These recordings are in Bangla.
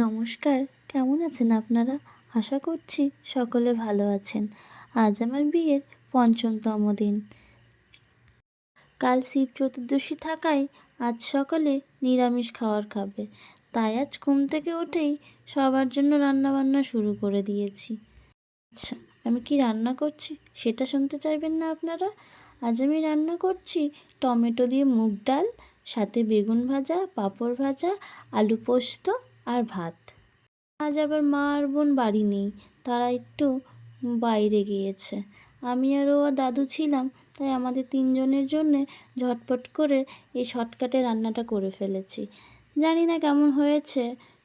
নমস্কার, কেমন আছেন আপনারা? আশা করছি সকলে ভালো আছেন। আজ আমার বিয়ের ৫ম দিন। কাল শিব চতুর্দশী থাকায় আজ সকালে নিরামিষ খাবে। তাই আজ ঘুম থেকে উঠেই সবার জন্য রান্নাবান্না শুরু করে দিয়েছি। আচ্ছা, আমি কি রান্না করছি সেটা শুনতে চাইবেন না আপনারা? আজ আমি রান্না করছি টমেটো দিয়ে মুগ ডাল, সাথে বেগুন ভাজা, পাঁপড় ভাজা, আলু পোস্ত আর ভাত। আজ আবার মা আর বোন বাড়ি নেই, তারা একটু বাইরে গিয়েছে। আমি আর ও আর দাদু ছিলাম, তাই আমাদের তিনজনের জন্যে ঝটপট করে এই শর্টকাটে রান্নাটা করে ফেলেছি। জানি না কেমন হয়েছে,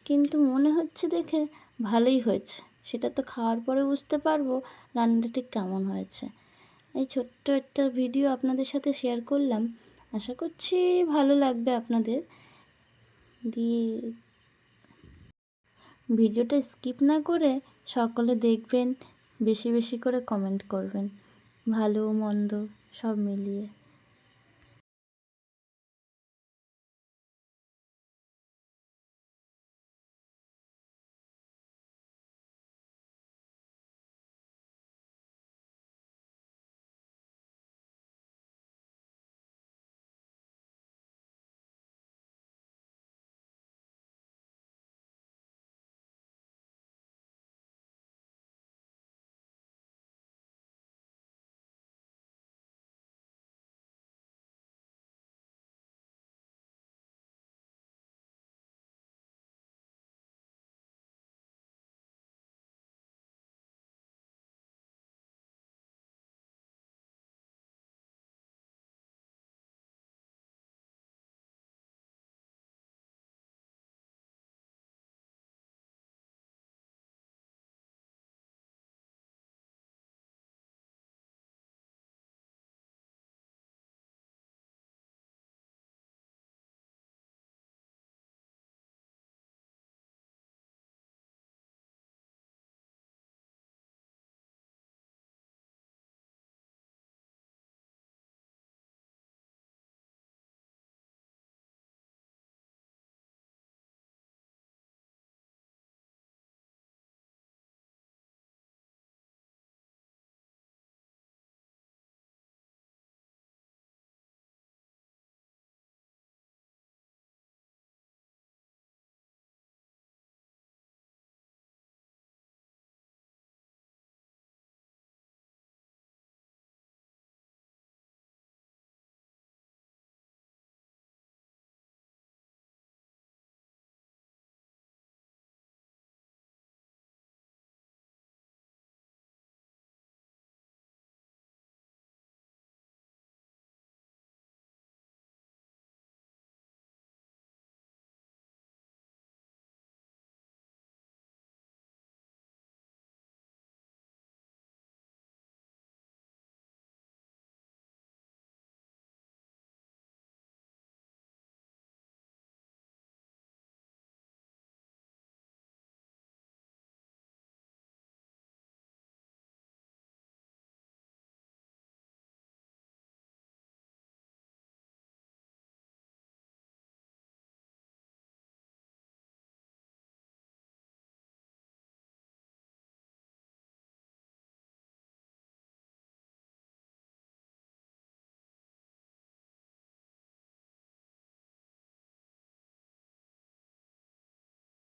কিন্তু মনে হচ্ছে দেখে ভালোই হয়েছে। সেটা তো খাওয়ার পরে বুঝতে পারবো রান্নাটা ঠিক কেমন হয়েছে। এই ছোট্ট একটা ভিডিও আপনাদের সাথে শেয়ার করলাম, আশা করছি ভালো লাগবে আপনাদের। দিয়ে ভিডিওটা স্কিপ না করে সকলে দেখবেন, বেশি বেশি করে কমেন্ট করবেন, ভালো মন্দ সব মিলিয়ে।